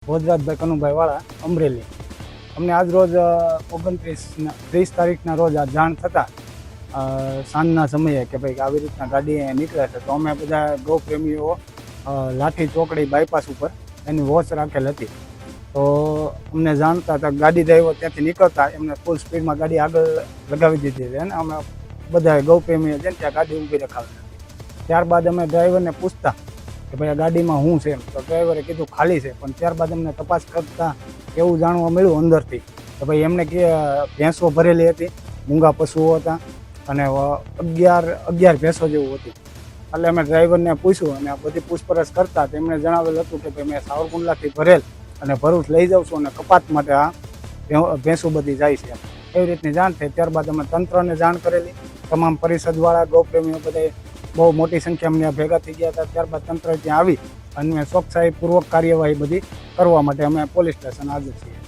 ભોજરાજભાઈ કનુભાઈ વાળા અમરેલી અમને આજ રોજ 29 તારીખના રોજ આ જાણ થતાં સાંજના સમયે કે ભાઈ આવી રીતના ગાડી અહીંયા નીકળે છે તો અમે બધા ગૌપ્રેમીઓ લાઠી ચોકડી બાયપાસ ઉપર એની વોચ રાખેલ હતી. તો અમને જાણતા હતા ગાડી ડ્રાઈવર ત્યાંથી નીકળતા એમને ફૂલ સ્પીડમાં ગાડી આગળ લગાવી દીધી હતી અને અમે બધાએ ગૌપ્રેમીઓ છે ત્યાં ગાડી ઊભી રખાવી હતી. ત્યારબાદ અમે ડ્રાઈવરને પૂછતા કે ભાઈ આ ગાડીમાં શું છે, તો ડ્રાઈવરે કીધું ખાલી છે. પણ ત્યારબાદ અમને તપાસ કરતાં એવું જાણવા મળ્યું અંદરથી કે ભાઈ એમને કે ભેંસો ભરેલી હતી, મૂંગા પશુઓ હતા અને 11 ભેંસો જેવું હતું. એટલે અમે ડ્રાઈવરને પૂછ્યું અને બધી પૂછપરછ કરતા તેમણે જણાવેલ હતું કે ભાઈ મેં સાવરકુંડલાથી ભરેલ અને ભરૂચ લઈ જાઉં છું અને કપાત માટે આ ભેંસો બધી જાય છે. એવી રીતની જાણ થઈ. ત્યારબાદ અમે તંત્રને જાણ કરેલી. તમામ પરિષદવાળા ગૌપ્રેમીઓ બધા બહુ મોટી સંખ્યામાં ભેગા થઈ ગયા હતા. ત્યારબાદ તંત્ર ત્યાં આવી અને ચોકસાઈપૂર્વક કાર્યવાહી બધી કરવા માટે અમે પોલીસ સ્ટેશન હાજર છીએ.